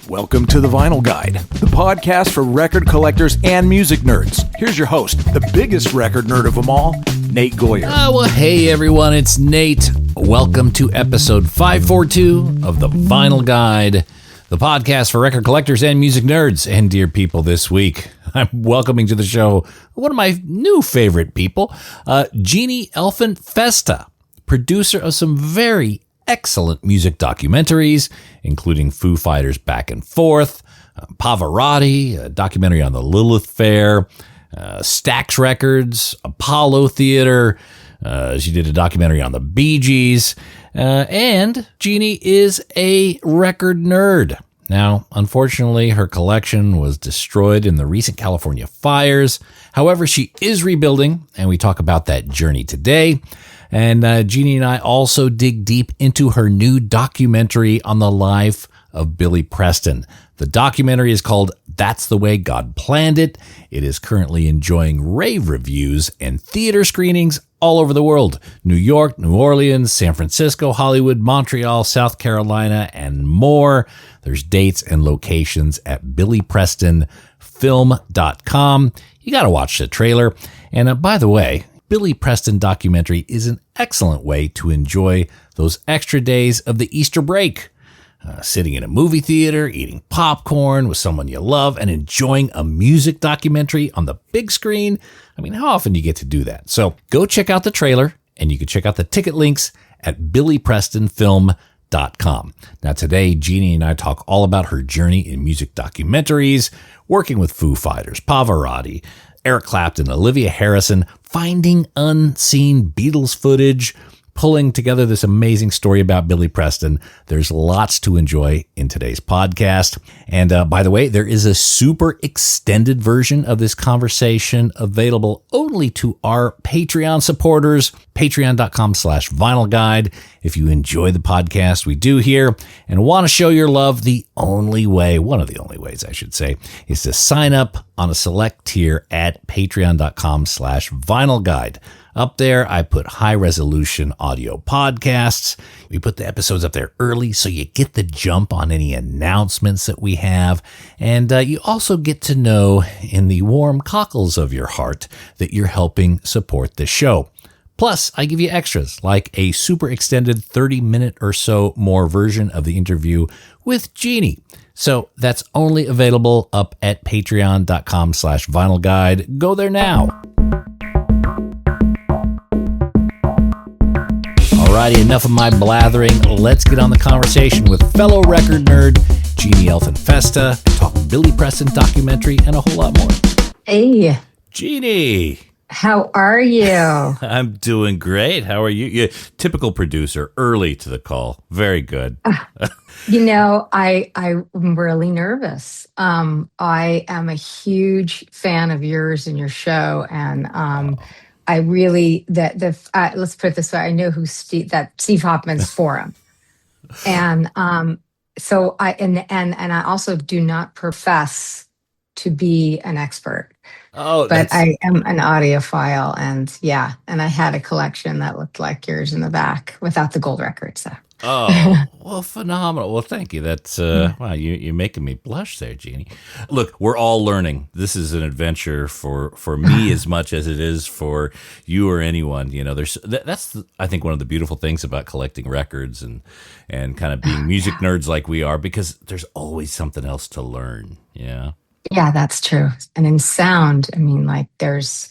Welcome to The Vinyl Guide, the podcast for record collectors and music nerds. Here's your host, the biggest record nerd of them all, Nate Goyer. Hey everyone, it's Nate. Welcome to episode 542 of The Vinyl Guide, the podcast for record collectors and music nerds. And dear people, this week, I'm welcoming to the show one of my new favorite people, Jeanne Elfant Festa, producer of some very excellent music documentaries, including Foo Fighters' Back and Forth, Pavarotti, a documentary on the Lilith Fair, Stax Records, Apollo Theater. She did a documentary on the Bee Gees, and Jeanne is a record nerd. Now, unfortunately, her collection was destroyed in the recent California fires. However, she is rebuilding, and we talk about that journey today. And Jeanne and I also dig deep into her new documentary on the life of Billy Preston. The documentary is called That's the Way God Planned It. It is currently enjoying rave reviews and theater screenings all over the world. New York, New Orleans, San Francisco, Hollywood, Montreal, South Carolina, and more. There's dates and locations at billyprestonfilm.com. You got to watch the trailer. And by the way, Billy Preston documentary is an excellent way to enjoy those extra days of the Easter break. Sitting in a movie theater, eating popcorn with someone you love, and enjoying a music documentary on the big screen. I mean, how often do you get to do that? So go check out the trailer, and you can check out the ticket links at billyprestonfilm.com. Now today, Jeanne and I talk all about her journey in music documentaries, working with Foo Fighters, Pavarotti, Eric Clapton, Olivia Harrison, finding unseen Beatles footage, pulling together this amazing story about Billy Preston. There's lots to enjoy in today's podcast. And by the way, there is a super extended version of this conversation available only to our Patreon supporters, patreon.com/vinylguide. If you enjoy the podcast we do here and want to show your love, the only way, one of the only ways I should say, is to sign up on a select tier at patreon.com/vinylguide. Up there, I put high-resolution audio podcasts. We put the episodes up there early so you get the jump on any announcements that we have. And you also get to know in the warm cockles of your heart that you're helping support the show. Plus, I give you extras like a super extended 30-minute or so more version of the interview with Jeanne. So that's only available up at patreon.com/vinylguide. Go there now. Alrighty, enough of my blathering. Let's get on the conversation with fellow record nerd Jeanne Elfant Festa, talk Billy Preston documentary, and a whole lot more. Hey. Jeanne. How are you? I'm doing great. How are you? Yeah, typical producer, early to the call. Very good. I'm really nervous. I am a huge fan of yours and your show, and I really let's put it this way. I know who Steve Hoffman's Forum, and so I also do not profess to be an expert. But I am an audiophile, and I had a collection that looked like yours in the back without the gold records. So. Oh, well, phenomenal. Well, thank you. That's, wow, you're making me blush there, Jeanne. Look, we're all learning. This is an adventure for me as much as it is for you or anyone. You know, that's I think one of the beautiful things about collecting records and kind of being music nerds like we are, because there's always something else to learn. Yeah. Yeah, that's true. And in sound, I mean, like that's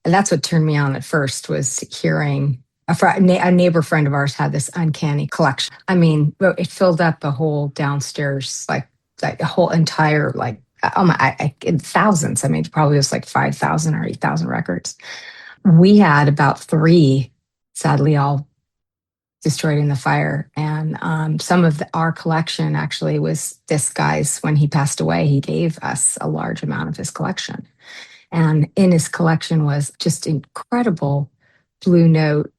what turned me on at first, was hearing a neighbor friend of ours had this uncanny collection. I mean, it filled up the whole downstairs, like the whole entire, in thousands. I mean, it probably was like 5,000 or 8,000 records. We had about 3, sadly, all destroyed in the fire. And some of our collection actually was this guy's. When he passed away, he gave us a large amount of his collection. And in his collection was just incredible Blue Note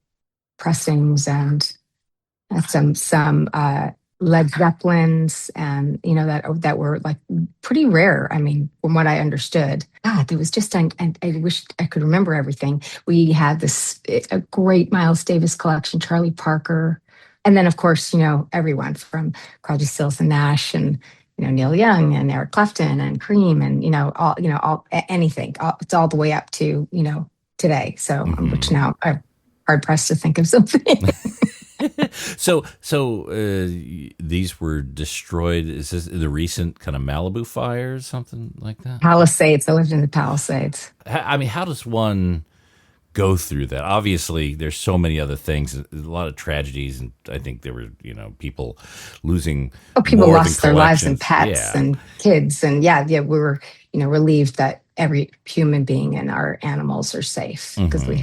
pressings and some Led Zeppelins, and that were like pretty rare. I mean, from what I understood, there was just I wish I could remember everything. We had a great Miles Davis collection, Charlie Parker, And then, of course, everyone from Crosby, Stills and Nash, and Neil Young and Eric Clapton and Cream, and anything. It's all the way up to today. So, which now I'm hard pressed to think of something. So these were destroyed. Is this the recent kind of Malibu fire or something like that? Palisades. I lived in the Palisades. I mean, how does one go through that? Obviously, there's so many other things, a lot of tragedies, and I think there were, people losing. Oh, people more lost than their lives and collections. pets and kids, and we were, relieved that every human being and our animals are safe because we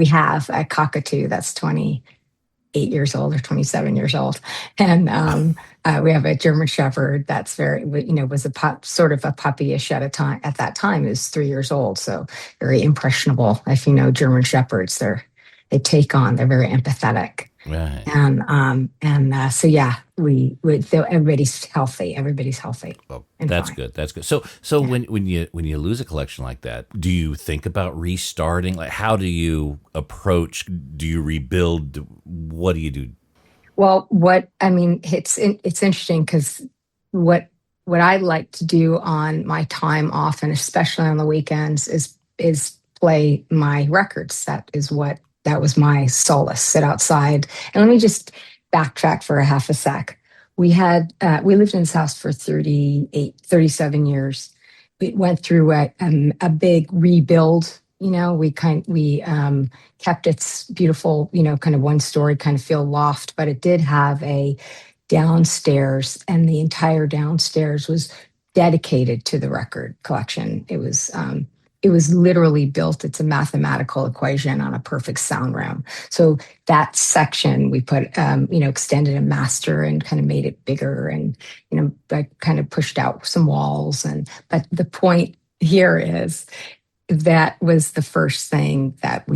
have a cockatoo that's 28 years old or 27 years old, and we have a German Shepherd that's very, was sort of a puppyish at that time. It was 3 years old, so very impressionable. If you know German Shepherds, they're very empathetic. Right. And so everybody's healthy. Everybody's healthy. Well, that's good. That's good. So when you lose a collection like that, do you think about restarting? Like, how do you approach? Do you rebuild? What do you do? Well, it's interesting because what I like to do on my time off, and especially on the weekends, is play my records. That was my solace. Sit outside. And let me just backtrack for a half a sec. We lived in this house for 37 years. We went through a big rebuild. We kept its beautiful, kind of one story kind of feel loft, but it did have a downstairs, and the entire downstairs was dedicated to the record collection. It was literally built. It's a mathematical equation on a perfect sound room. So that section we put, extended a master and kind of made it bigger, and I kind of pushed out some walls. But the point here is that was the first thing that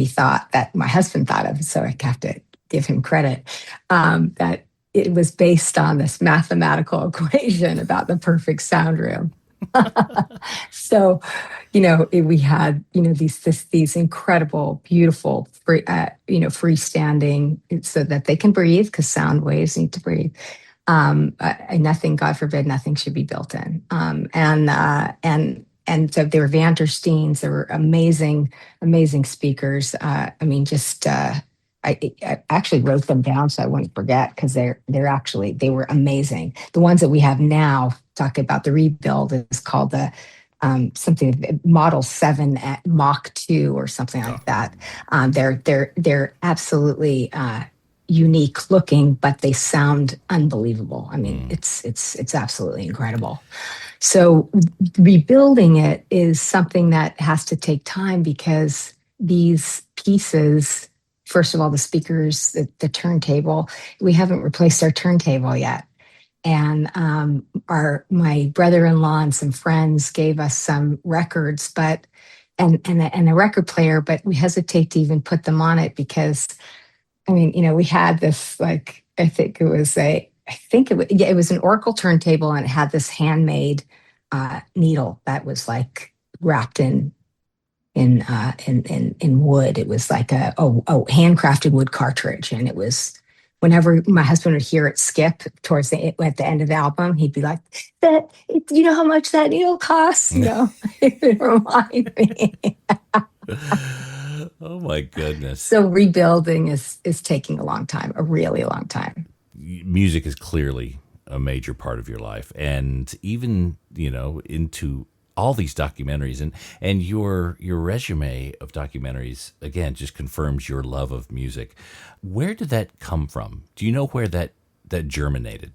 my husband thought of. So I have to give him credit, that it was based on this mathematical equation about the perfect sound room. So, we had, these incredible, beautiful, freestanding, so that they can breathe, because sound waves need to breathe. Nothing, God forbid, nothing should be built in. And so there were Van der Steens. There were amazing, amazing speakers. I actually wrote them down so I wouldn't forget, because they were amazing. The ones that we have now, talking about the rebuild, is called the something Model 7 at Mach 2 or something like that. They're absolutely unique looking, but they sound unbelievable. I mean, it's absolutely incredible. So rebuilding it is something that has to take time, because these pieces, first of all, the speakers, the turntable, we haven't replaced our turntable yet. And my brother-in-law and some friends gave us some records, and a record player, but we hesitate to even put them on it because, we had this, like, it was an Oracle turntable, and it had this handmade needle that was like wrapped in wood. It was like a handcrafted wood cartridge, and it was, whenever my husband would hear it skip at the end of the album, he'd be like, you know how much that needle costs? It would remind me. Oh my goodness. So rebuilding is taking a long time, a really long time. Music is clearly a major part of your life, and even, into all these documentaries, and your resume of documentaries, again, just confirms your love of music. Where did that come from? Do you know where that germinated?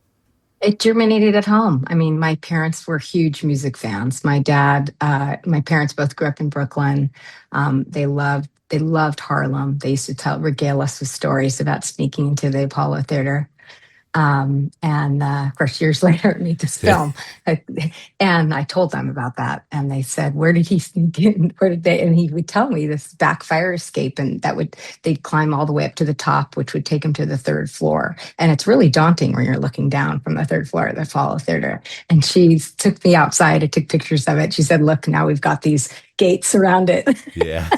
It germinated at home. My parents were huge music fans. My parents both grew up in Brooklyn. They loved Harlem. They used to regale us with stories about sneaking into the Apollo Theater. Of course, years later, I made this film, and I told them about that, and they said, "Where did he sneak in? Where did they?" And he would tell me this back fire escape, and they'd climb all the way up to the top, which would take them to the third floor, and it's really daunting when you're looking down from the third floor of the Apollo Theater. And she took me outside. I took pictures of it. She said, "Look, now we've got these gates around it. Yeah,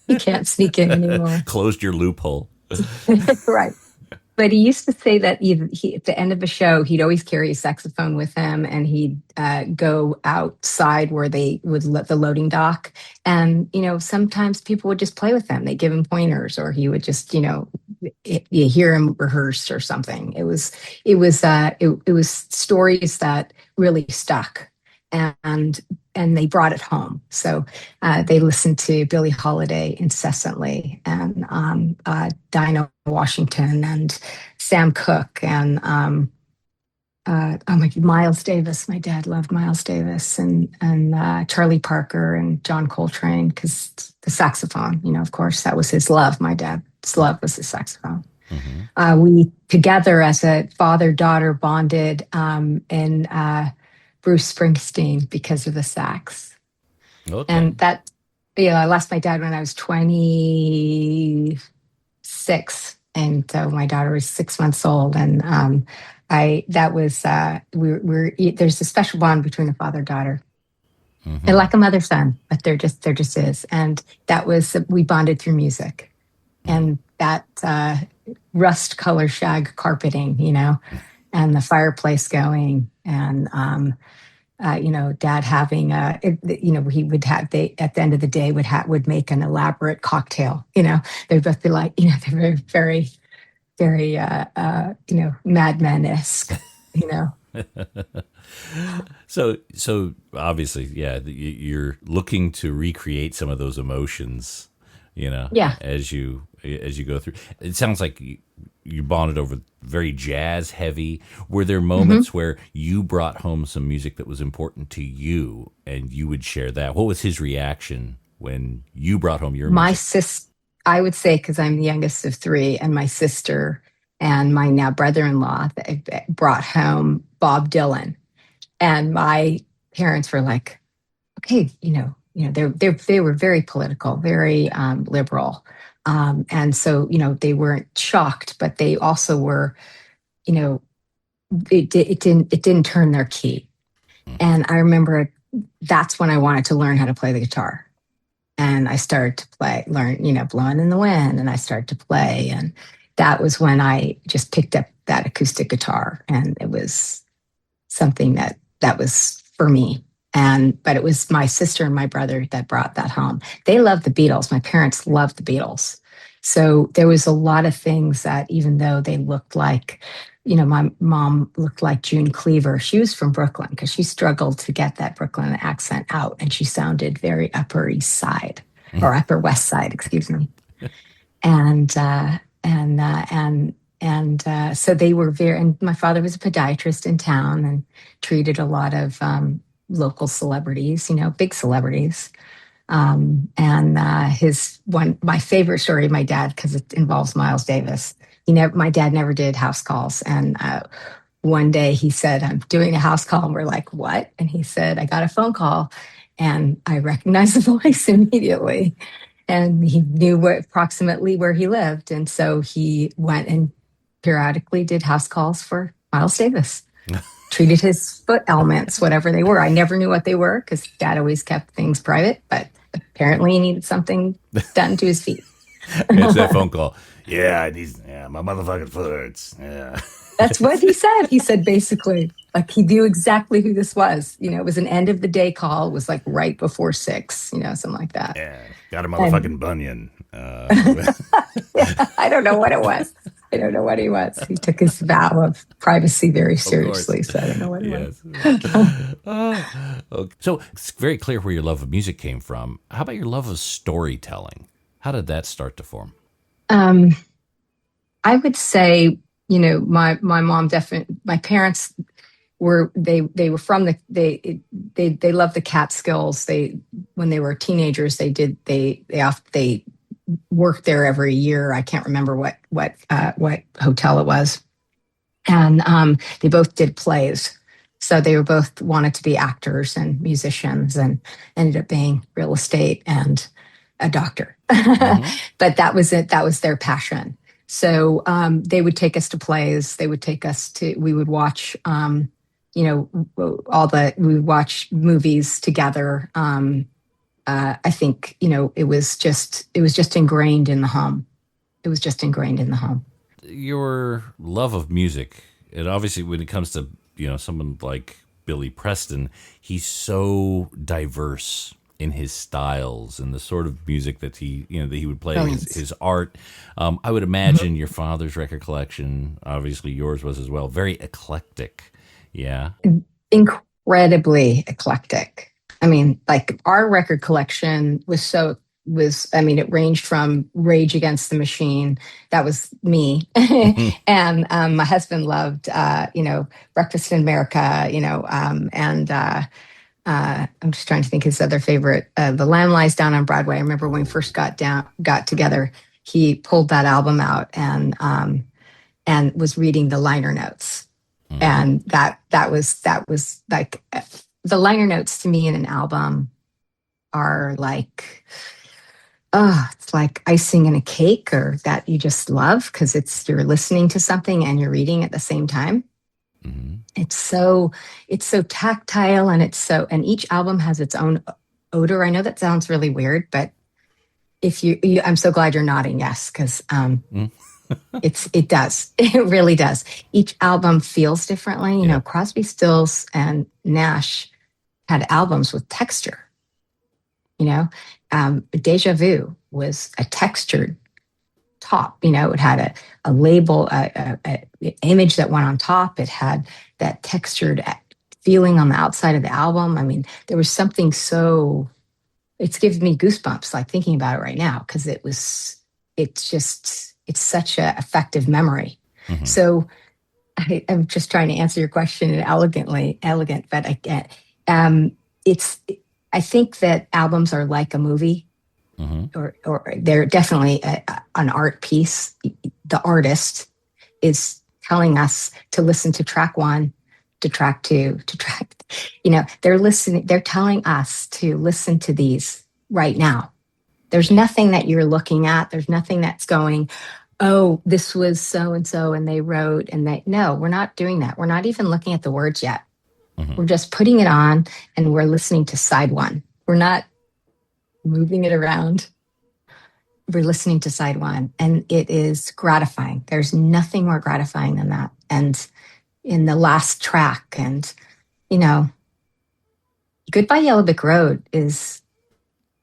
you can't sneak in anymore. Closed your loophole." Right. But he used to say that at the end of a show, he'd always carry a saxophone with him, and he'd go outside where they would let the loading dock. And sometimes people would just play with him. They give him pointers, or he would just you hear him rehearse or something. It was stories that really stuck, and they brought it home. So they listened to Billie Holiday incessantly, and Dinah Washington, and Sam Cooke, and Miles Davis. My dad loved Miles Davis, and Charlie Parker and John Coltrane, because the saxophone. Of course, that was his love. My dad's love was the saxophone. Mm-hmm. We together as a father-daughter bonded in Bruce Springsteen because of the sax. Okay. And that, I lost my dad when I was 26, and my daughter was 6 months old. And there's a special bond between a father-daughter. Mm-hmm. They're like a mother-son, but there just is. And that was, we bonded through music. And that rust color shag carpeting, and the fireplace going, and Dad having he would have, at the end of the day would make an elaborate cocktail. They'd both be like, they're very, very, very, Mad Men-esque, So obviously, yeah, you're looking to recreate some of those emotions, Yeah. as you go through. It sounds like you bonded over very jazz heavy. Were there moments mm-hmm. where you brought home some music that was important to you and you would share that? What was his reaction when you brought home your music? I would say, because I'm the youngest of three, and my sister and my now brother-in-law brought home Bob Dylan. And my parents were like, okay, they were very political, very liberal. And so, they weren't shocked, but they also were, it didn't turn their key. And I remember that's when I wanted to learn how to play the guitar. And I started to learn, Blowing in the Wind, and I started to play. And that was when I just picked up that acoustic guitar. And it was something that was for me. But it was my sister and my brother that brought that home. They loved the Beatles. My parents loved the Beatles. So there was a lot of things that, even though they looked like, my mom looked like June Cleaver. She was from Brooklyn, because she struggled to get that Brooklyn accent out, and she sounded very Upper East Side, or Upper West Side, excuse me. And so they were and my father was a podiatrist in town and treated a lot of local celebrities, big celebrities. My favorite story of my dad, because it involves Miles Davis. My dad never did house calls. And one day he said, I'm doing a house call. And we're like, what? And he said, I got a phone call, and I recognized the voice immediately. And he knew approximately where he lived. And so he went and periodically did house calls for Miles Davis. Treated his foot ailments, whatever they were. I never knew what they were, because Dad always kept things private, but apparently he needed something done to his feet. Answer that phone call. Yeah, my motherfucking foot hurts. Yeah. That's what he said. He said, basically, like, he knew exactly who this was. It was an end of the day call. It was like right before 6, something like that. Yeah, got a motherfucking bunion. Yeah, I don't know what it was. I don't know what he was. He took his vow of privacy very seriously, so I don't know what it was. Okay. So it's very clear where your love of music came from. How about your love of storytelling? How did that start to form? I would say, my mom definitely, my parents were from they loved the Catskills. When they were teenagers, they worked there every year. I can't remember what hotel it was. And they both did plays. So they were both wanted to be actors and musicians, and ended up being real estate and a doctor. Mm-hmm. But that was it. That was their passion. So they would take us to plays. We would watch, we would watch movies together. I think, it was just ingrained in the home. It was just ingrained in the home. your love of music, and obviously when it comes to, someone like Billy Preston, he's so diverse in his styles and the sort of music that he would play, his art. I would imagine your father's record collection, obviously yours was as well, very eclectic. Yeah. Incredibly eclectic. I mean, like our record collection it ranged from Rage Against the Machine. That was me. And my husband loved, Breakfast in America, I'm just trying to think his other favorite, The Lamb Lies Down on Broadway. I remember when we first got together, he pulled that album out and was reading the liner notes. And that was like, the liner notes to me in an album are like, it's like icing in a cake, or that you just love because you're listening to something and you're reading at the same time. Mm-hmm. It's so tactile, and and each album has its own odor. I know that sounds really weird, but if I'm so glad you're nodding yes, because it does. It really does. Each album feels differently. You know, Crosby, Stills, and Nash had albums with texture. Deja Vu was a textured top. It had a label, a image that went on top. It had that textured feeling on the outside of the album. I mean, there was something it's giving me goosebumps, like thinking about it right now, because it's such an effective memory. Mm-hmm. So I'm just trying to answer your question elegant, but I can't. I think that albums are like a movie, mm-hmm. or they're definitely an art piece. The artist is telling us to listen to track 1, to track 2, to track. They're telling us to listen to these right now. There's nothing that you're looking at. There's nothing that's going, oh, this was so and so, and they wrote, no, we're not doing that. We're not even looking at the words yet. Mm-hmm. We're just putting it on and we're listening to side 1. We're not moving it around. We're listening to side 1, and it is gratifying. There's nothing more gratifying than that. And in the last track, and Goodbye Yellow Brick Road is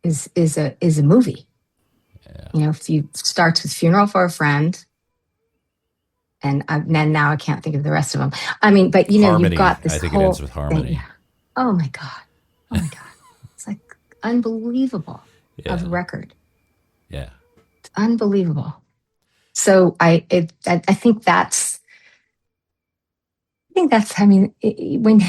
a movie. Yeah. If you starts with Funeral for a Friend. And then now I can't think of the rest of them. I mean, but Harmony, you've got this. I think it ends with Harmony. Thing. Oh my God! It's like unbelievable of a record. Yeah, it's unbelievable. So I think that's. I mean, when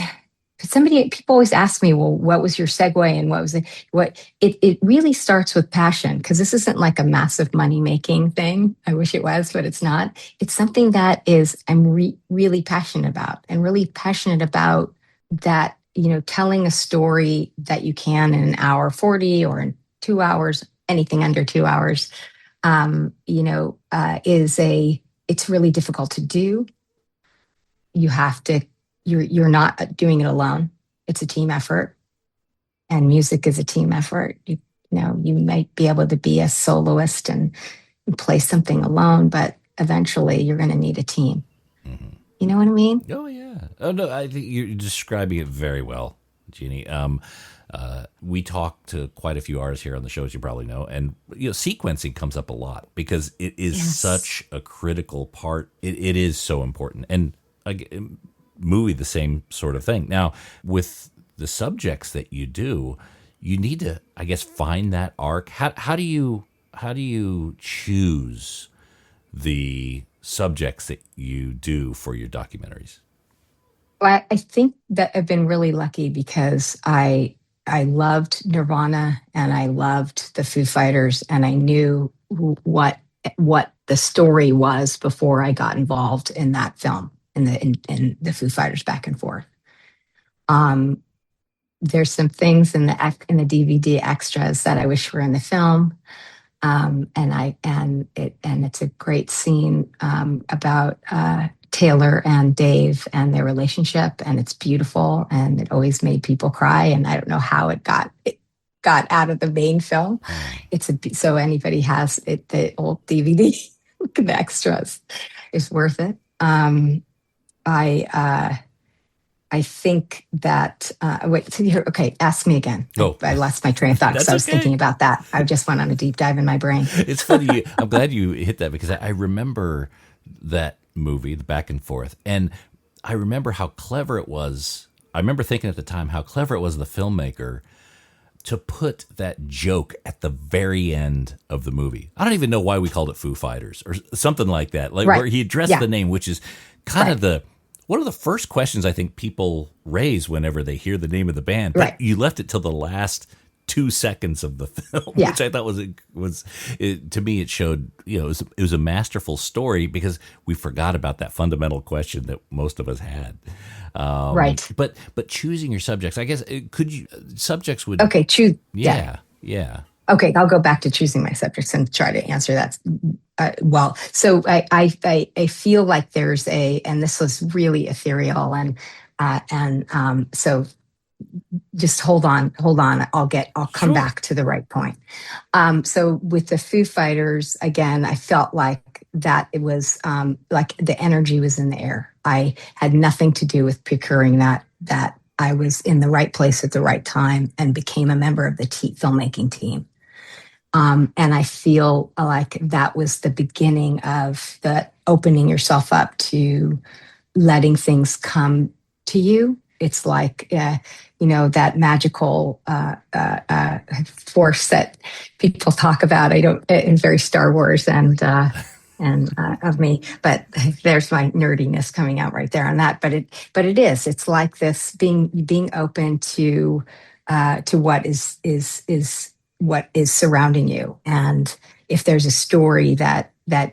people always ask me, well, what was your segue and what was it really starts with passion, because this isn't like a massive money-making thing. I wish it was, but it's not. It's something that I'm really passionate about, and really passionate about that, telling a story that you can in an hour 40 or in 2 hours, anything under 2 hours, it's really difficult to do. You have to, you're not doing it alone. It's a team effort, and music is a team effort. You might be able to be a soloist and play something alone, but eventually you're going to need a team. Mm-hmm. You know what I mean? Oh yeah. Oh no, I think you're describing it very well, Jeanne. We talk to quite a few artists here on the show, as you probably know, and sequencing comes up a lot because it is such a critical part. It is so important, and movie, the same sort of thing. Now, with the subjects that you do, you need to, I guess, find that arc. How do you choose the subjects that you do for your documentaries? Well, I think that I've been really lucky because I loved Nirvana and I loved the Foo Fighters, and I knew what the story was before I got involved in that film. In the Foo Fighters back and forth. There's some things in the DVD extras that I wish were in the film, and it's a great scene about Taylor and Dave and their relationship, and it's beautiful, and it always made people cry, and I don't know how it got out of the main film. So anybody has it, the old DVD. the extras is worth it. I think that wait. So okay, ask me again. Oh. I lost my train of thought because I was thinking about that. I just went on a deep dive in my brain. It's funny. I'm glad you hit that because I remember that movie, the back and forth, and I remember how clever it was. I remember thinking at the time how clever it was, the filmmaker, to put that joke at the very end of the movie. I don't even know why we called it Foo Fighters or something like that, like where he addressed the name, which is kind of one of the first questions I think people raise whenever they hear the name of the band. But you left it till the last 2 seconds of the film, which I thought was to me, it showed, it was a masterful story because we forgot about that fundamental question that most of us had. But choosing your subjects, I guess, subjects would. Okay. Choose. Yeah. Okay. I'll go back to choosing my subjects and try to answer that. Well, so I feel like there's and this was really ethereal and so just hold on. I'll come back to the right point. So with the Foo Fighters, again, I felt like that it was like the energy was in the air. I had nothing to do with procuring that I was in the right place at the right time and became a member of the filmmaking team. And I feel like that was the beginning of the opening yourself up to letting things come to you. It's like, that magical force that people talk about. In very Star Wars and of me, but there's my nerdiness coming out right there on that. But it is. It's like this being open to what is what is surrounding you, and if there's a story that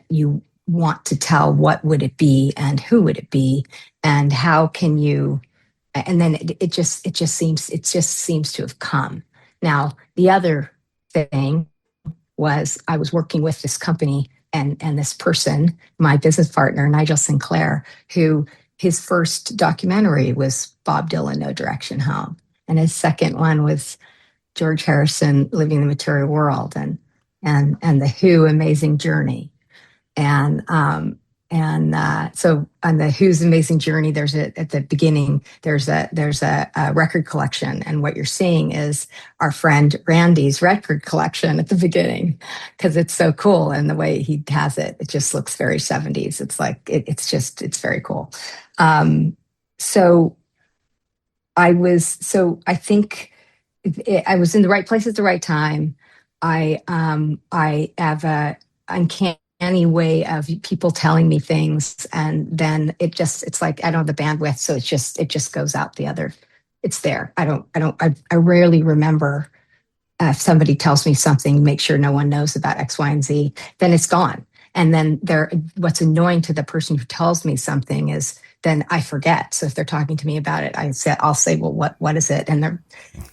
you want to tell, what would it be, and who would it be, and how can you? And then it just seems to have come. Now, the other thing was I was working with this company and this person, my business partner, Nigel Sinclair, who his first documentary was Bob Dylan, No Direction Home. And his second one was George Harrison, Living the Material World, and the Who, Amazing Journey. So on the Who's Amazing Journey, at the beginning, there's a record collection. And what you're seeing is our friend Randy's record collection at the beginning, because it's so cool. And the way he has it just looks very 70s. It's like, it's very cool. So I think I was in the right place at the right time. I have a uncanny way of people telling me things, and then it's like I don't have the bandwidth, so it just goes out the other. It's there. I rarely remember if somebody tells me something, make sure no one knows about X, Y, and Z, then it's gone. And then what's annoying to the person who tells me something is then I forget. So if they're talking to me about it, I'll say, well, what is it? And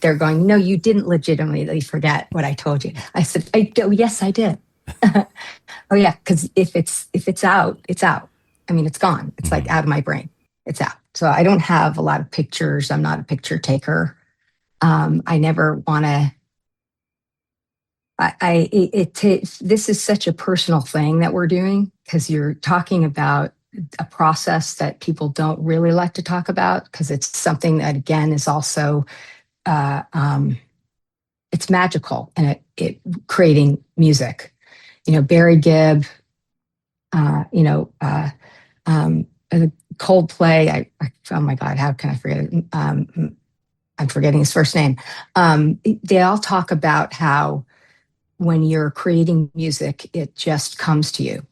they're going, no, you didn't legitimately forget what I told you. I said, yes, I did. Oh yeah, because if it's out, it's out. I mean, it's gone. It's like out of my brain. It's out. So I don't have a lot of pictures. I'm not a picture taker. I never want to. This is such a personal thing that we're doing, because you're talking about a process that people don't really like to talk about, because it's something that, again, is also it's magical, and it creating music. Barry Gibb, Coldplay. Oh my God, how can I forget it? I'm forgetting his first name. They all talk about how when you're creating music, it just comes to you.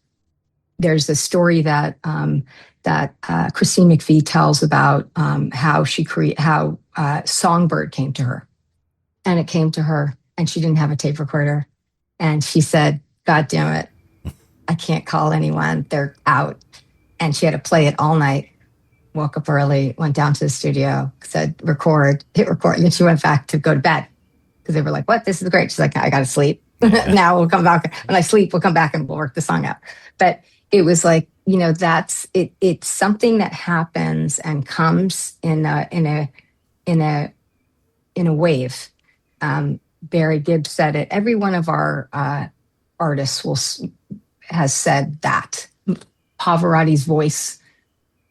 There's a story that Christine McVie tells about how Songbird came to her, and it came to her, and she didn't have a tape recorder, and she said, "God damn it, I can't call anyone; they're out." And she had to play it all night. Woke up early, went down to the studio, said, hit record, and then she went back to go to bed, because they were like, "What? This is great." She's like, "I got to sleep." Now we'll come back. When I sleep, we'll come back and we'll work the song out. But it was like, that's it. It's something that happens and comes in a wave. Barry Gibb said it. Every one of our artists will has said that. Pavarotti's voice,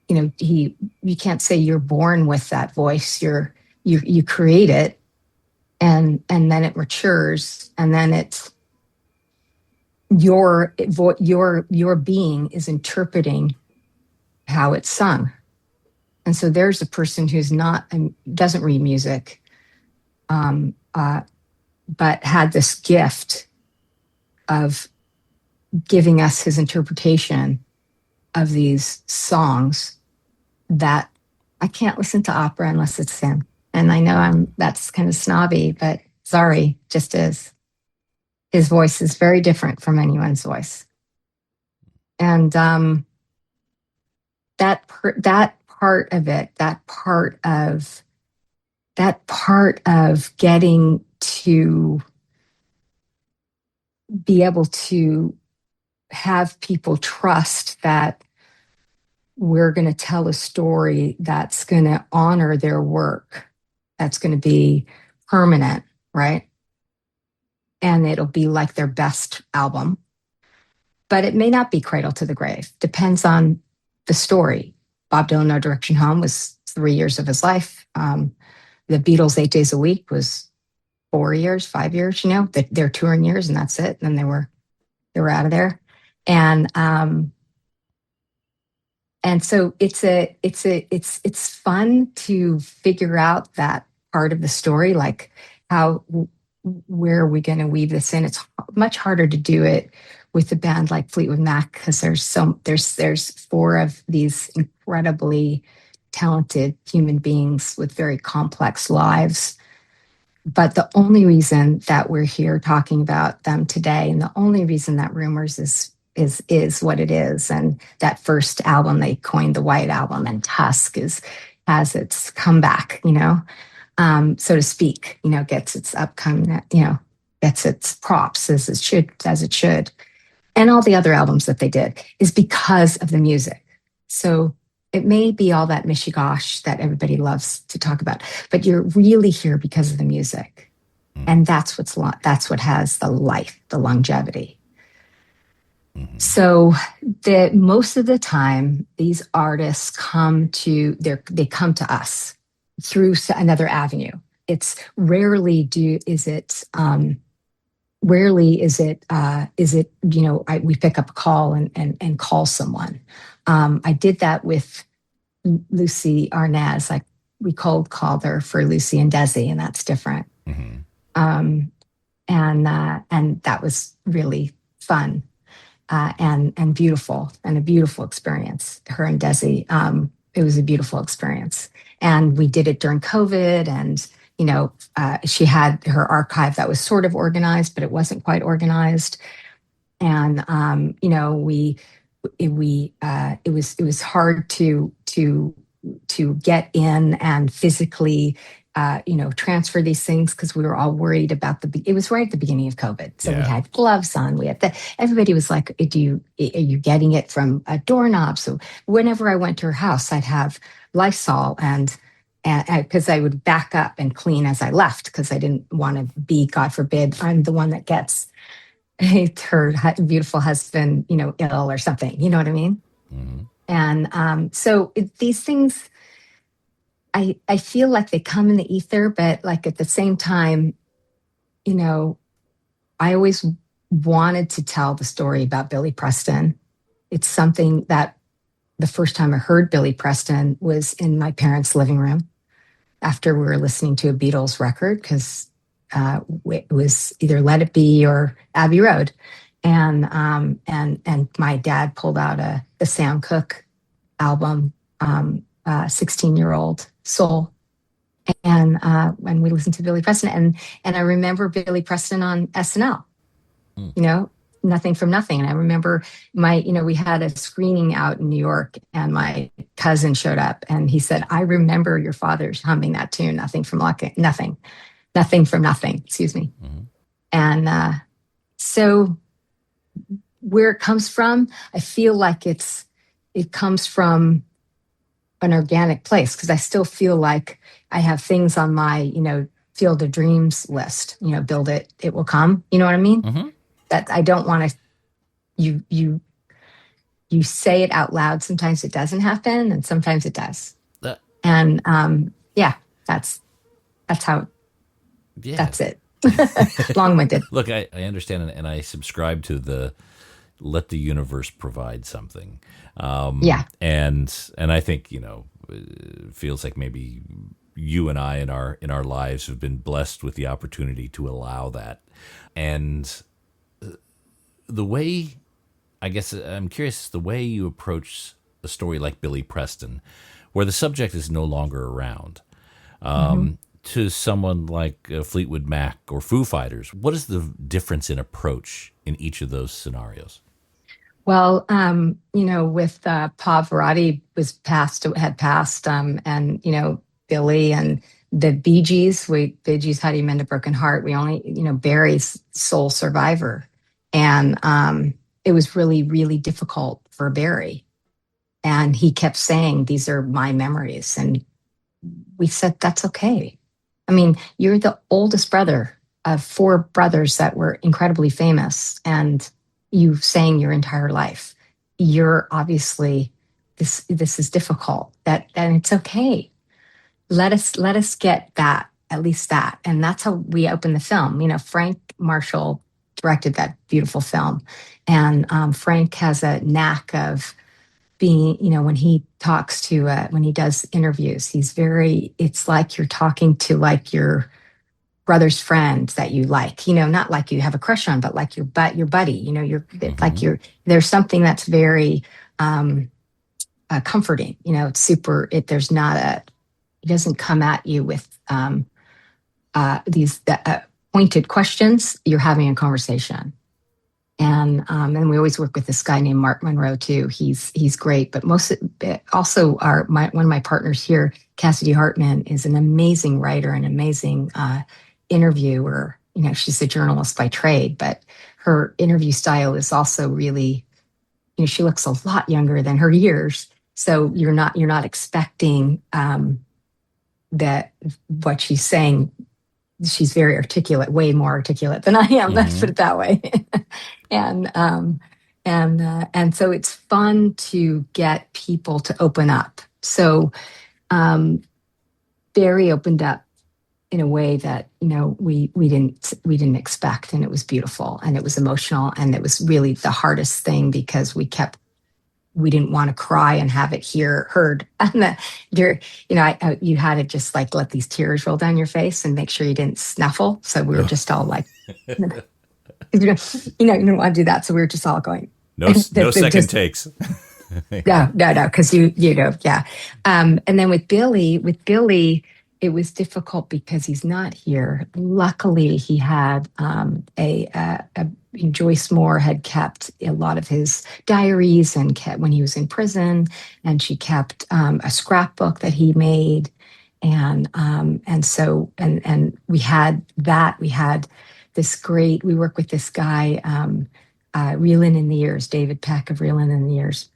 you can't say you're born with that voice. You create it, and then it matures, and then it's your being is interpreting how it's sung. And so there's a person who's doesn't read music, but had this gift of giving us his interpretation of these songs that I can't listen to opera unless it's him. And I know that's kind of snobby, but sorry, just is. His voice is very different from anyone's voice. And that part of it, that part of getting to be able to have people trust that we're going to tell a story that's going to honor their work, that's going to be permanent, right? And it'll be like their best album. But it may not be Cradle to the Grave. Depends on the story. Bob Dylan, No Direction Home was 3 years of his life. The Beatles, 8 Days a Week was 4 years, 5 years, their touring years, and that's it. And then they were out of there. And so it's fun to figure out that part of the story, like where are we going to weave this in? It's much harder to do it with a band like Fleetwood Mac, because there's four of these incredibly talented human beings with very complex lives. But the only reason that we're here talking about them today, and the only reason that Rumors is what it is, and that first album they coined the White Album, and Tusk has its comeback, so to speak, gets its upcoming, gets its props as it should, and all the other albums that they did is because of the music. So it may be all that mishigosh that everybody loves to talk about, but you're really here because of the music, and that's what has the life, the longevity. Mm-hmm. So that most of the time, these artists come to us through another avenue. It's rarely is it we pick up a call and call someone. I did that with Lucy Arnaz. Like, we called her for Lucy and Desi, and that's different. Mm-hmm. And that was really fun. And beautiful, and a beautiful experience. Her and Desi, it was a beautiful experience. And we did it during COVID, and she had her archive that was sort of organized, but it wasn't quite organized. And it was hard to get in and physically transfer these things, because we were all worried about it was right at the beginning of COVID. So we had gloves on. Everybody was like, are you getting it from a doorknob? So whenever I went to her house, I'd have Lysol and because I would back up and clean as I left, because I didn't want to be, God forbid, I'm the one that gets her beautiful husband, ill or something. You know what I mean? Mm-hmm. And so these things, I feel like they come in the ether, but like at the same time, I always wanted to tell the story about Billy Preston. It's something that the first time I heard Billy Preston was in my parents' living room after we were listening to a Beatles record, because it was either Let It Be or Abbey Road. And my dad pulled out the Sam Cooke album, 16-Year-Old Soul. And when we listened to Billy Preston, and I remember Billy Preston on SNL, Nothing from Nothing. And I remember we had a screening out in New York, and my cousin showed up, and he said, I remember your father's humming that tune, Nothing from Nothing, excuse me. Mm-hmm. And so where it comes from, I feel like it comes from an organic place, because I still feel like I have things on my, Field of Dreams list, build it, it will come. You know what I mean? Mm-hmm. That I don't want to you say it out loud. Sometimes it doesn't happen, and sometimes it does. That, And yeah, that's how. yeah. That's it. Long-winded. Look, I understand, and I subscribe to the let the universe provide something. Yeah. And I think, it feels like maybe you and I in our lives have been blessed with the opportunity to allow that. And the way, I guess I'm curious, the way you approach a story like Billy Preston, where the subject is no longer around, to someone like Fleetwood Mac or Foo Fighters. What is the difference in approach in each of those scenarios? Well, with Pavarotti had passed, and Billy and the Bee Gees, Bee Gees, How Do You Mend a Broken Heart? We only, Barry's sole survivor, and it was really, really difficult for Barry, and he kept saying, "These are my memories," and we said, "That's okay." I mean, you're the oldest brother of four brothers that were incredibly famous, and you sang your entire life. You're obviously this is difficult. And it's okay. Let us get that, at least that. And that's how we open the film. Frank Marshall directed that beautiful film. And Frank has a knack of being, when he talks to, when he does interviews, it's like you're talking to like your brother's friend that you like, not like you have a crush on, but like your buddy, there's something that's very comforting, it's super, he doesn't come at you with these pointed questions. You're having a conversation. And we always work with this guy named Mark Monroe too. He's great, but one of my partners here, Cassidy Hartman, is an amazing writer and amazing interviewer. She's a journalist by trade, but her interview style is also really, she looks a lot younger than her years. So you're not expecting that what she's saying. She's very articulate, way more articulate than I am. Let's put it that way. And so it's fun to get people to open up. So Barry opened up in a way that we didn't expect, and it was beautiful, and it was emotional, and it was really the hardest thing because we didn't want to cry and have it heard. And you had to just like let these tears roll down your face and make sure you didn't snuffle. So we were just all like, you didn't want to do that. So we were just all going, no second takes. No, because yeah. And then with Billy, it was difficult because he's not here. Luckily, he had Joyce Moore had kept a lot of his diaries and kept when he was in prison, and she kept a scrapbook that he made, and so we had that. We had this great. We work with this guy, Reelin in the Ears, David Peck of Reelin in the Ears,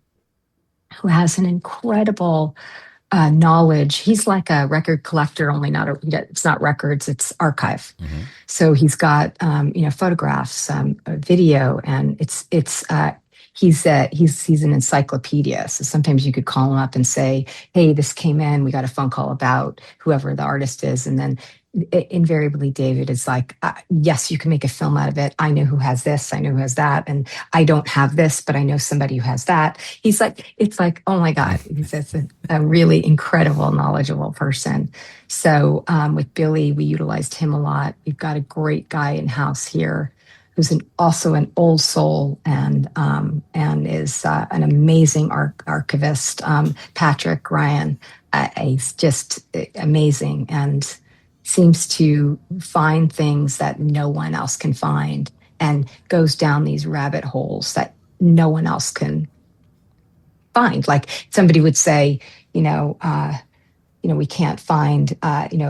who has an incredible knowledge. He's like a record collector, only it's not records, it's archive. Mm-hmm. So he's got photographs, video, and he's an encyclopedia. So sometimes you could call him up and say, "Hey, this came in. We got a phone call about whoever the artist is," and then invariably David is like, "Yes, you can make a film out of it. I know who has this. I know who has that, and I don't have this, but I know somebody who has that." He's like, it's like, oh my God, he's a really incredible, knowledgeable person. So with Billy, we utilized him a lot. We've got a great guy in house here who's also an old soul and is an amazing archivist, Patrick Ryan. He's just amazing and seems to find things that no one else can find and goes down these rabbit holes that no one else can find. Like somebody would say, we can't find,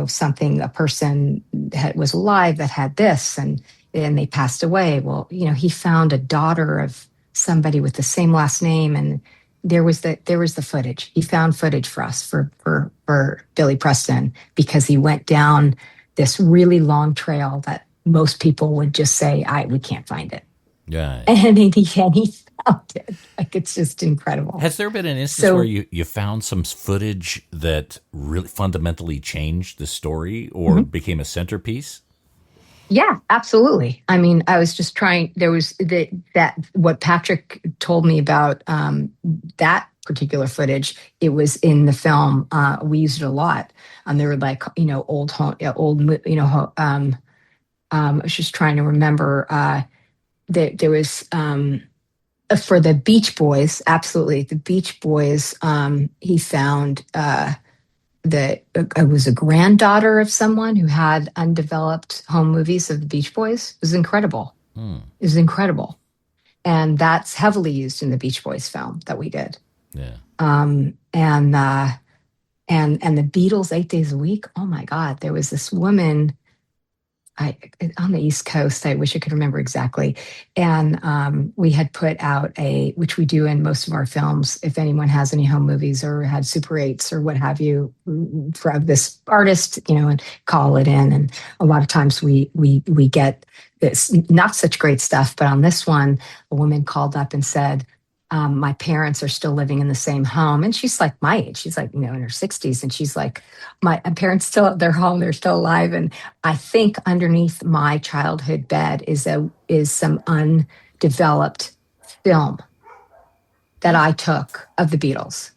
something, a person that was alive that had this and they passed away. Well, he found a daughter of somebody with the same last name, and there was the footage. He found footage for us for Billy Preston because he went down this really long trail that most people would just say, we can't find it. Yeah. And he found it. Like, it's just incredible. Has there been an instance where So, you found some footage that really fundamentally changed the story or mhm. became a centerpiece? Yeah, absolutely. I mean, I was just trying, there was that what Patrick told me about that particular footage, it was in the film. We used it a lot. There were like, old home, old, I was just trying to remember that there was for the Beach Boys, absolutely. The Beach Boys, he found that it was a granddaughter of someone who had undeveloped home movies of the Beach Boys. It was incredible. Hmm. It was incredible. And that's heavily used in the Beach Boys film that we did. Yeah. And the Beatles 8 days a week. Oh my God. There was this woman on the East Coast. I wish I could remember exactly. And we had put out which we do in most of our films, if anyone has any home movies or had Super 8s or what have you, for this artist, and call it in. And a lot of times we get this not such great stuff, but on this one, a woman called up and said, my parents are still living in the same home. And she's like my age. She's like, in her 60s. And she's like, my parents still have their home. They're still alive. And I think underneath my childhood bed is some undeveloped film that I took of the Beatles.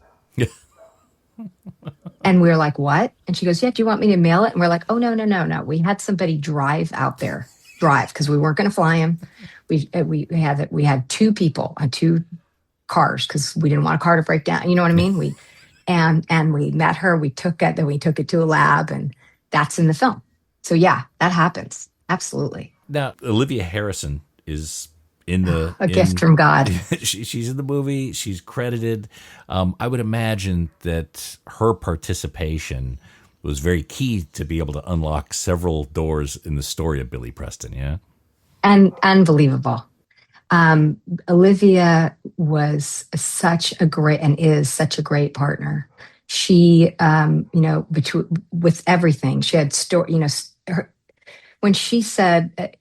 And we were like, what? And she goes, yeah, do you want me to mail it? And we're like, oh, no. We had somebody drive out there, because we weren't going to fly him. We had two people on two cars because we didn't want a car to break down. You know what I mean? And we met her. We took it. Then we took it to a lab, and that's in the film. So yeah, that happens. Absolutely. Now, Olivia Harrison is in a gift from God. She's in the movie. She's credited. I would imagine that her participation was very key to be able to unlock several doors in the story of Billy Preston. Yeah, and unbelievable. Olivia was such a great and is such a great partner. She, with everything, she had when she said,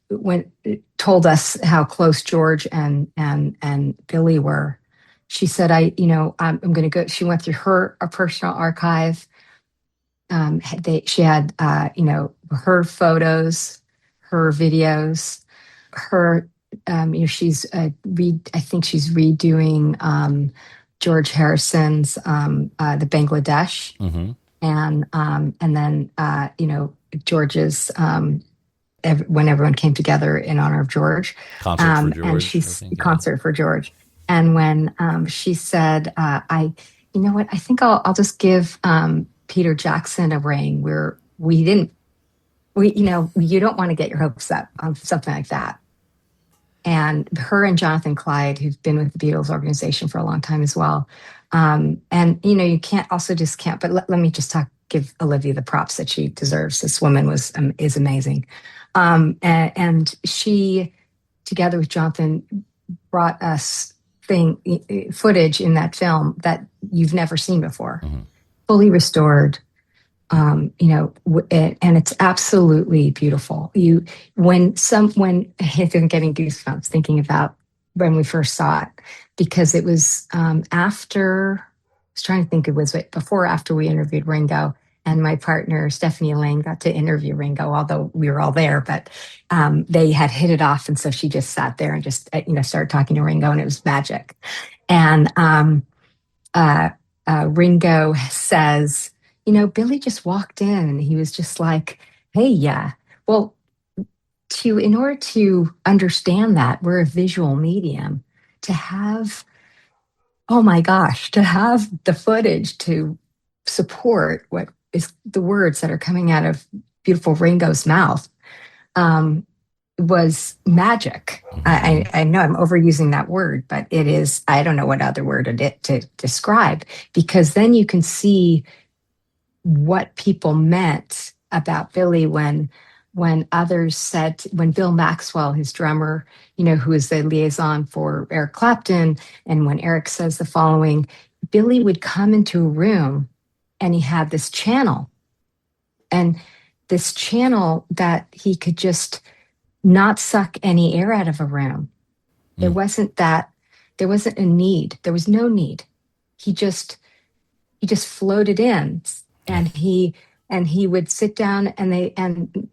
told us how close George and Billy were, she said, I'm going to go. She went through her personal archive. She had, her photos, her videos, her. She's I think she's redoing George Harrison's the Bangladesh, mm-hmm. and then George's when everyone came together in honor of George, Concert for George, and she's think, yeah. Concert for George. And when she said, I think I'll just give Peter Jackson a ring. You don't want to get your hopes up on something like that. And her and Jonathan Clyde, who've been with the Beatles organization for a long time as well. You can't, but let me just give Olivia the props that she deserves. This woman is amazing. And she, together with Jonathan, brought us footage in that film that you've never seen before, mm-hmm. fully restored. And it's absolutely beautiful. I'm getting goosebumps thinking about when we first saw it, because it was after, I was trying to think, it was before or after we interviewed Ringo, and my partner, Stephanie Elaine, got to interview Ringo, although we were all there, but they had hit it off. And so she just sat there and just, started talking to Ringo, and it was magic. And Ringo says, Billy just walked in and he was just like, hey, yeah. Well, in order to understand that, we're a visual medium, to have the footage to support what is the words that are coming out of beautiful Ringo's mouth, was magic. I know I'm overusing that word, but it is, I don't know what other word to describe, because then you can see what people meant about Billy when others said, when Bill Maxwell, his drummer, who is the liaison for Eric Clapton, and when Eric says the following, Billy would come into a room and he had this channel, that he could just not suck any air out of a room. There wasn't that, there wasn't a need. There was no need. He just floated in, and he would sit down,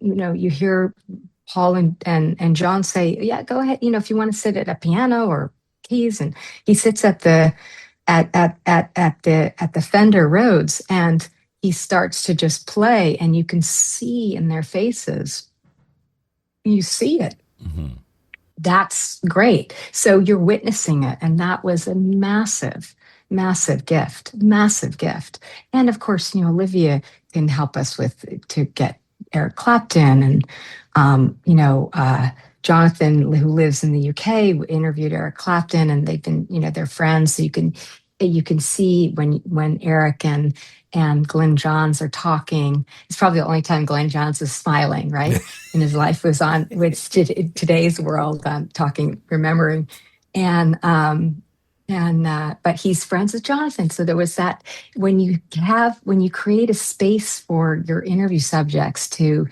you hear Paul and John say, yeah, go ahead. If you want to sit at a piano or keys, and he sits at the Fender Rhodes, and he starts to just play, and you can see in their faces, you see it. Mm-hmm. That's great. So you're witnessing it. And that was a massive, massive gift, massive gift. And of course, Olivia can help us to get Eric Clapton, and, Jonathan, who lives in the UK, interviewed Eric Clapton, and they've been, they're friends. So you can see when Eric and Glenn Johns are talking. It's probably the only time Glenn Johns is smiling, right? And his life was on with today's world, remembering, but he's friends with Jonathan. So there was that, when you create a space for your interview subjects to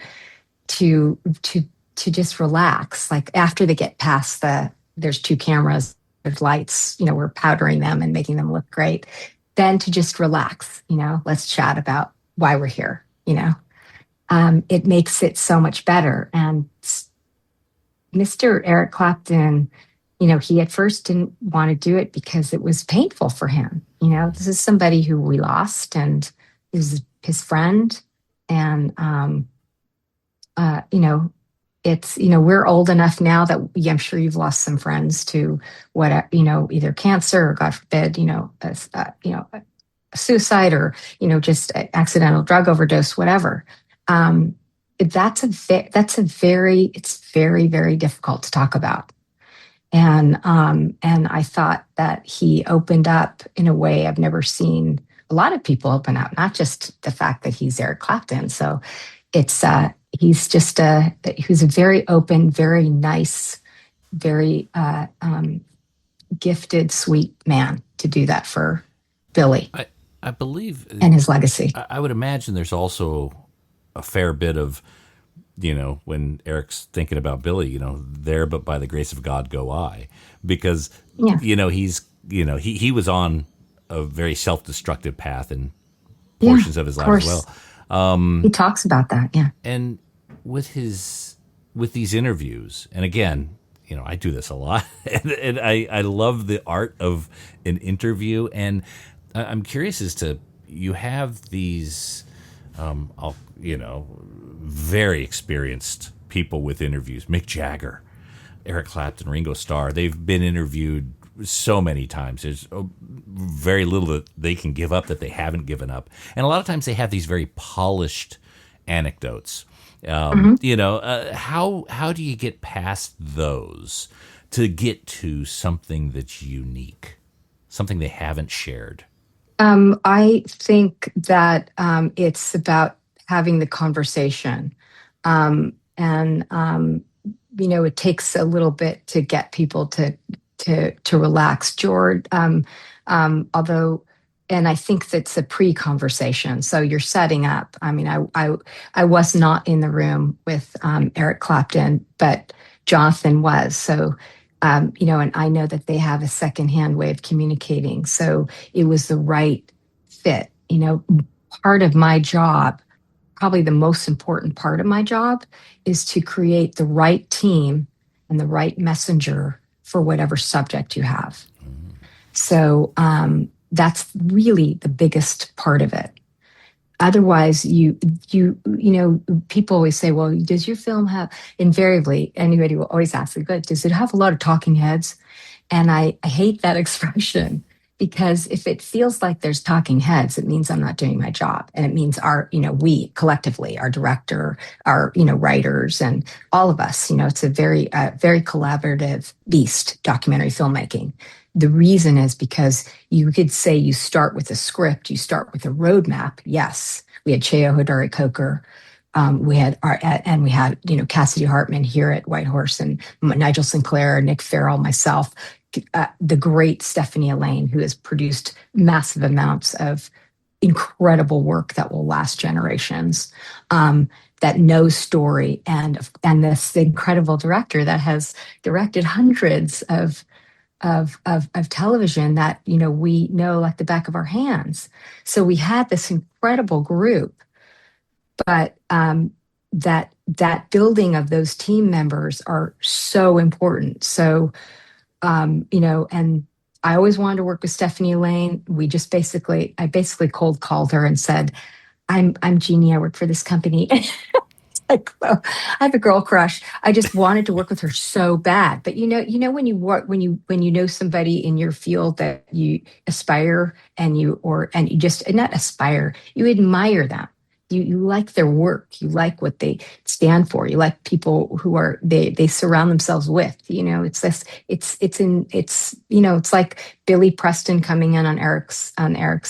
just relax, like after they get past there's two cameras, there's lights, we're powdering them and making them look great. Then to just relax, let's chat about why we're here, it makes it so much better. And Mr. Eric Clapton, he at first didn't want to do it because it was painful for him. This is somebody who we lost, and is his friend. And, it's, we're old enough now that I'm sure you've lost some friends to what, either cancer or, God forbid, a suicide, or, just accidental drug overdose, whatever. It's very, very difficult to talk about. And I thought that he opened up in a way I've never seen a lot of people open up, not just the fact that he's Eric Clapton. So it's, he's a very open, very nice, very gifted, sweet man to do that for Billy. I believe, and his legacy. I would imagine there's also a fair bit of, when Eric's thinking about Billy, there, but by the grace of God go I, because he was on a very self-destructive path in portions of his life as well. He talks about that, yeah. And with these interviews, and again, I do this a lot, and I love the art of an interview, and I'm curious as to, you have these, very experienced people with interviews. Mick Jagger, Eric Clapton, Ringo Starr. They've been interviewed so many times. There's very little that they can give up that they haven't given up. And a lot of times they have these very polished anecdotes. How do you get past those to get to something that's unique, something they haven't shared? I think that it's about having the conversation. It takes a little bit to get people to relax. George, although, and I think that's a pre-conversation. So you're setting up. I mean, I was not in the room with Eric Clapton, but Jonathan was. So, and I know that they have a secondhand way of communicating. So it was the right fit. Part of my job, probably the most important part of my job, is to create the right team and the right messenger for whatever subject you have. So that's really the biggest part of it. Otherwise, people always say, well, does your film have, invariably, anybody will always ask, does it have a lot of talking heads? And I hate that expression, because if it feels like there's talking heads, it means I'm not doing my job. And it means we collectively, our director, our, writers, and all of us, it's a very, very collaborative beast, documentary filmmaking. The reason is because you could say you start with a script, you start with a roadmap. Yes, we had Cheo Hodari Coker. We had Cassidy Hartman here at Whitehorse, and Nigel Sinclair, Nick Farrell, myself, the great Stephanie Elaine, who has produced massive amounts of incredible work that will last generations, that knows story, and this incredible director that has directed hundreds of television that we know like the back of our hands. So we had this incredible group, but that building of those team members are so important. So and I always wanted to work with Stephanie Lane. I basically cold called her and said, I'm Jeanne. I work for this company. Like, well, I have a girl crush. I just wanted to work with her so bad. But when you work, when you know somebody in your field that you aspire, and you just not aspire, you admire them. You like their work. You like what they stand for. You like people who are they surround themselves with. It's this. It's like Billy Preston coming in on Eric's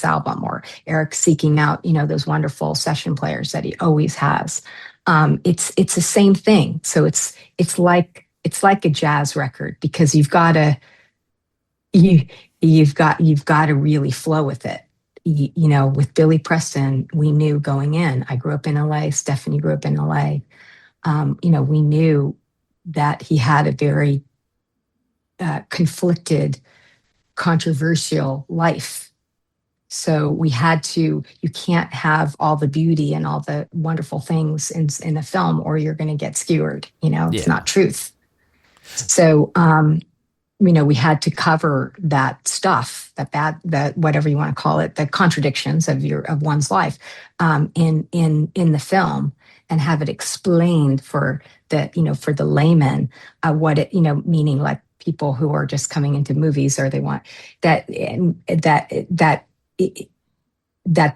album, or Eric seeking out those wonderful session players that he always has. It's the same thing. So it's like a jazz record, because you've got to really flow with it. With Billy Preston, we knew going in. I grew up in LA. Stephanie grew up in LA. We knew that he had a very conflicted, controversial life. So you can't have all the beauty and all the wonderful things in a film, or you're going to get skewered. It's not truth. So, we had to cover that stuff, that whatever you want to call it, the contradictions of one's life, in the film, and have it explained for the layman, what it, meaning like people who are just coming into movies, or they want that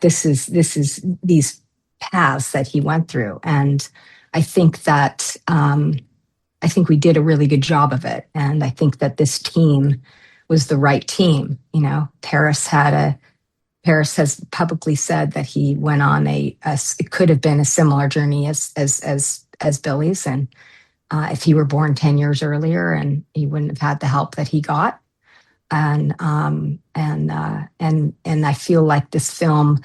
this is these paths that he went through. And I think that we did a really good job of it. And I think that this team was the right team. Paris has publicly said that he went on it could have been a similar journey as Billy's. And if he were born 10 years earlier, and he wouldn't have had the help that he got. And I feel like this film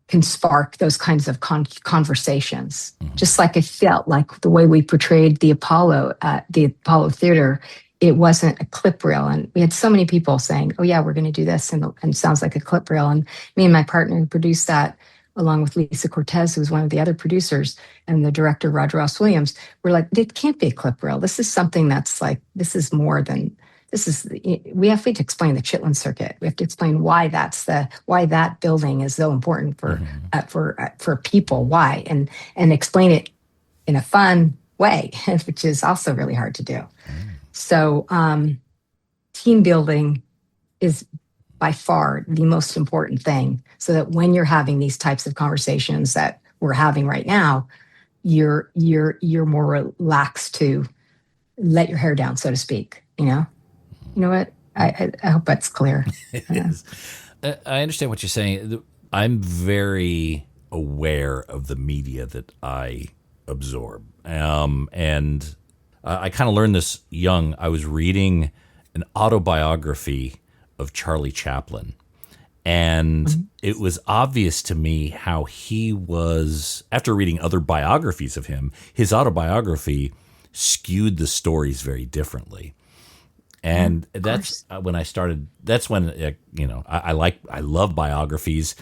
can spark those kinds of conversations. Mm-hmm. Just like I felt like the way we portrayed the Apollo at the Apollo Theater, it wasn't a clip reel. And we had so many people saying, "Oh yeah, we're going to do this," and it sounds like a clip reel. And me and my partner who produced that, along with Lisa Cortez, who was one of the other producers, and the director Roger Ross Williams, were like, "It can't be a clip reel. This is something that's like, this is more than." We have to explain the Chitlin circuit. We have to explain why that building is so important for people. Why, and explain it in a fun way, which is also really hard to do. So, team building is by far the most important thing. So that when you're having these types of conversations that we're having right now, you're more relaxed to let your hair down, so to speak. You know what? I hope that's clear. It is. I understand what you're saying. I'm very aware of the media that I absorb. And I kind of learned this young. I was reading an autobiography of Charlie Chaplin. And it was obvious to me how he was, after reading other biographies of him, his autobiography skewed the stories very differently. And that's when I started. That's when I love biographies,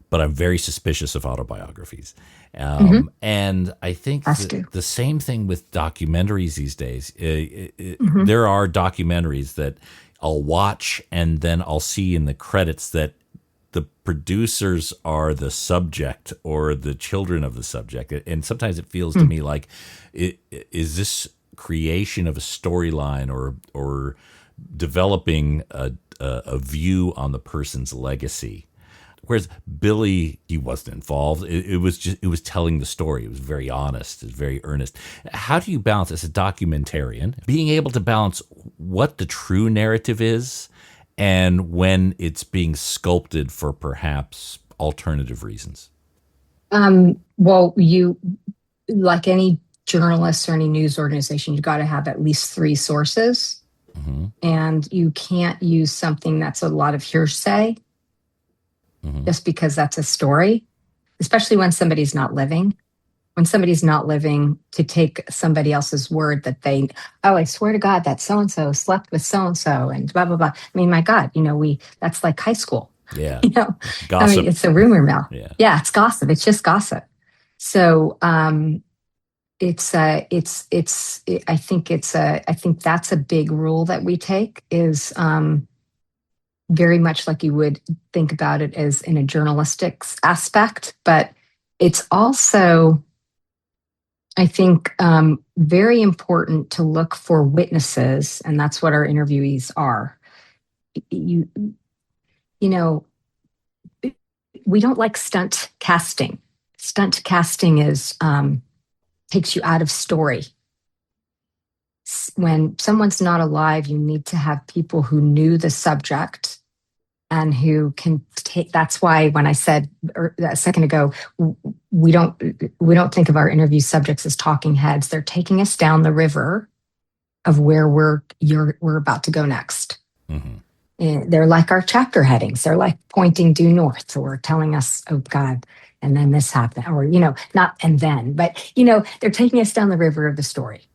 but I'm very suspicious of autobiographies. And I think the same thing with documentaries these days. There are documentaries that I'll watch, and then I'll see in the credits that the producers are the subject or the children of the subject, and sometimes it feels to me like, is this creation of a storyline or developing a view on the person's legacy? Whereas Billy, he wasn't involved. It was telling the story. It was very honest. It was very earnest. How do you balance, as a documentarian, being able to balance what the true narrative is and when it's being sculpted for perhaps alternative reasons? Well, you, like any journalist or any news organization, you've got to have at least 3 sources. And you can't use something that's a lot of hearsay. just because that's a story, especially when somebody's not living. When somebody's not living, to take somebody else's word that they, oh, I swear to God that so-and-so slept with so-and-so and blah, blah, blah. I mean, my God, that's like high school. Yeah. I mean, it's a rumor mill. Yeah. It's gossip. It's just gossip. So, I think that's a big rule that we take is, very much like you would think about it as in a journalistic aspect, but it's also, I think, very important to look for witnesses, and that's what our interviewees are. You know, we don't like stunt casting. Stunt casting is takes you out of story. When someone's not alive, you need to have people who knew the subject and who can take. That's why when I said a second ago, we don't think of our interview subjects as talking heads. They're taking us down the river of where we're about to go next. They're like our chapter headings. They're like pointing due north or telling us, oh God, and then this happened, or not and then, but they're taking us down the river of the story.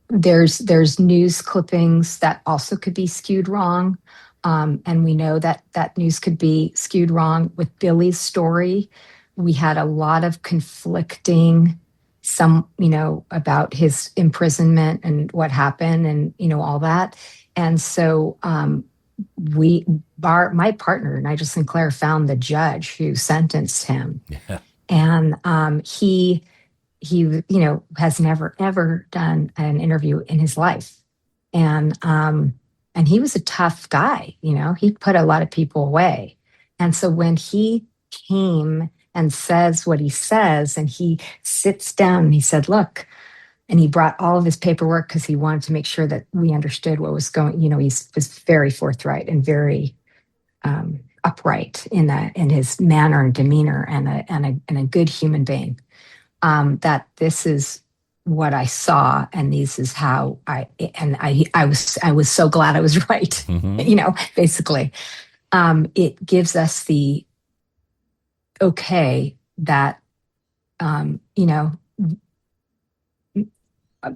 There's news clippings that also could be skewed wrong. And we know that news could be skewed wrong. With Billy's story, we had a lot of conflicting, about his imprisonment and what happened and, all that. And so my partner, Nigel Sinclair, found the judge who sentenced him. Yeah. And he has never, ever done an interview in his life. And he was a tough guy, he put a lot of people away. And so when he came and says what he says, and he sits down and he said, look, and he brought all of his paperwork because he wanted to make sure that we understood what was going, he was very forthright and very upright in his manner and demeanor, and a good human being. That this is what I saw, and this is how I was so glad I was right. Basically, it gives us the okay that,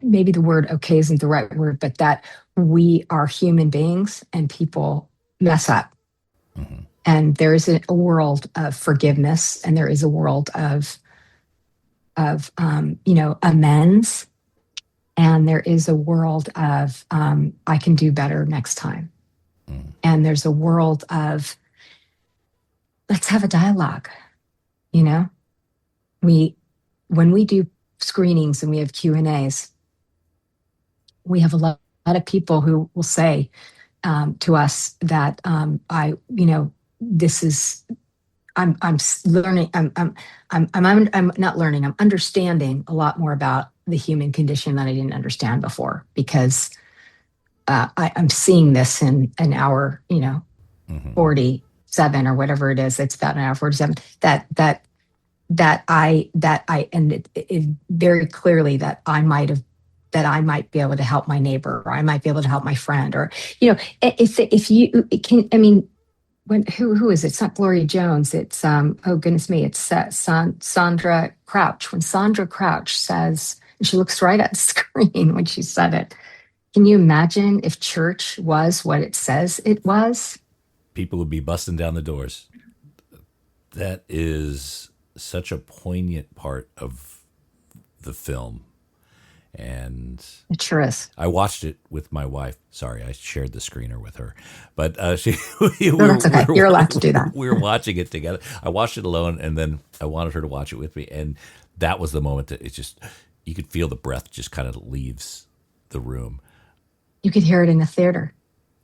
maybe the word okay isn't the right word, but that we are human beings and people mess up. And there is a world of forgiveness, and there is a world of amends, and there is a world of I can do better next time. And there's a world of let's have a dialogue. When we do screenings and we have Q&As, we have a lot of people who will say to us that this is I'm learning. I'm not learning. I'm understanding a lot more about the human condition that I didn't understand before, because I'm seeing this in an hour, 47 or whatever it is. It's about an hour 47. And it very clearly that I might be able to help my neighbor, or I might be able to help my friend, or if you can. I mean. Who is it? It's not Gloria Jones. It's oh goodness me! It's Sandra Crouch. When Sandra Crouch says, and she looks right at the screen when she said it. Can you imagine if church was what it says it was? People would be busting down the doors. That is such a poignant part of the film. And it sure is. I watched it with my wife. Sorry, I shared the screener with her, but that's okay. You're allowed to do that. We were watching it together. I watched it alone, and then I wanted her to watch it with me. And that was the moment that you could feel the breath just kind of leaves the room. You could hear it in the theater.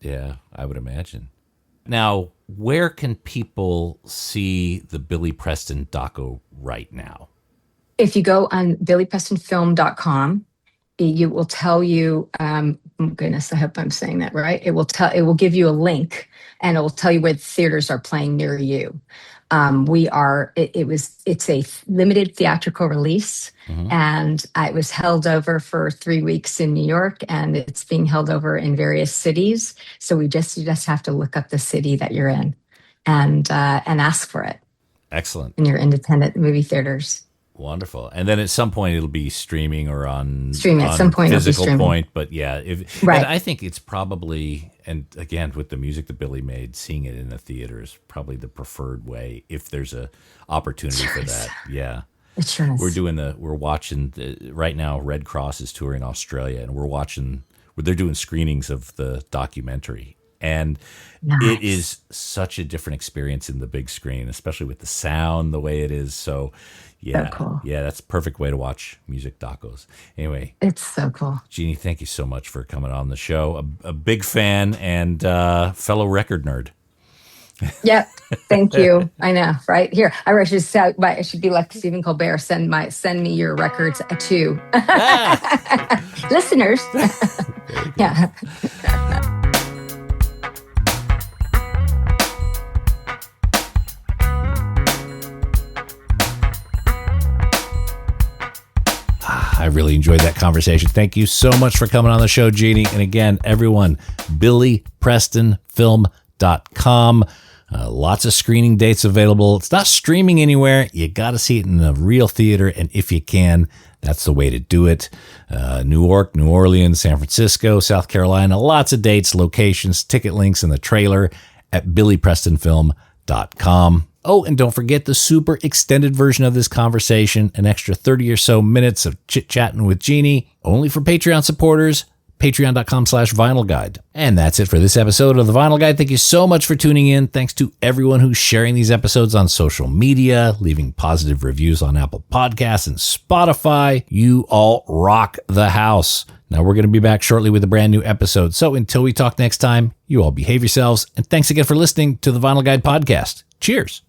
Yeah, I would imagine. Now, where can people see the Billy Preston doco right now? If you go on billyprestonfilm.com, it will tell you, goodness, I hope I'm saying that right. It will give you a link, and it will tell you where the theaters are playing near you. It's a limited theatrical release, and it was held over for 3 weeks in New York, and it's being held over in various cities. So you just have to look up the city that you're in. and ask for it Excellent. in your independent movie theaters. Wonderful. And then at some point it'll be streaming or on At some point physical it'll be point. But yeah, right. And I think it's probably, and again, with the music that Billy made, seeing it in the theater is probably the preferred way if there's a opportunity for that. Yeah. It sure is. We're watching right now. Red Cross is touring Australia, and they're doing screenings of the documentary. And It is such a different experience in the big screen, especially with the sound, the way it is. So, yeah, so cool. Yeah, that's a perfect way to watch music docos. Anyway, it's so cool. Jeanne, thank you so much for coming on the show. A big fan and fellow record nerd. Yep. Thank you. I know, right? Here, I should be like Stephen Colbert. Send me your records too, listeners. Yeah. I really enjoyed that conversation. Thank you so much for coming on the show, Jeanne. And again, everyone, BillyPrestonFilm.com. Lots of screening dates available. It's not streaming anywhere. You got to see it in a real theater. And if you can, that's the way to do it. New York, New Orleans, San Francisco, South Carolina. Lots of dates, locations, ticket links in the trailer at BillyPrestonFilm.com. Oh, and don't forget the super extended version of this conversation, an extra 30 or so minutes of chit-chatting with Jeanne, only for Patreon supporters, patreon.com/Vinyl Guide. And that's it for this episode of The Vinyl Guide. Thank you so much for tuning in. Thanks to everyone who's sharing these episodes on social media, leaving positive reviews on Apple Podcasts and Spotify. You all rock the house. Now we're going to be back shortly with a brand new episode. So until we talk next time, you all behave yourselves. And thanks again for listening to The Vinyl Guide podcast. Cheers.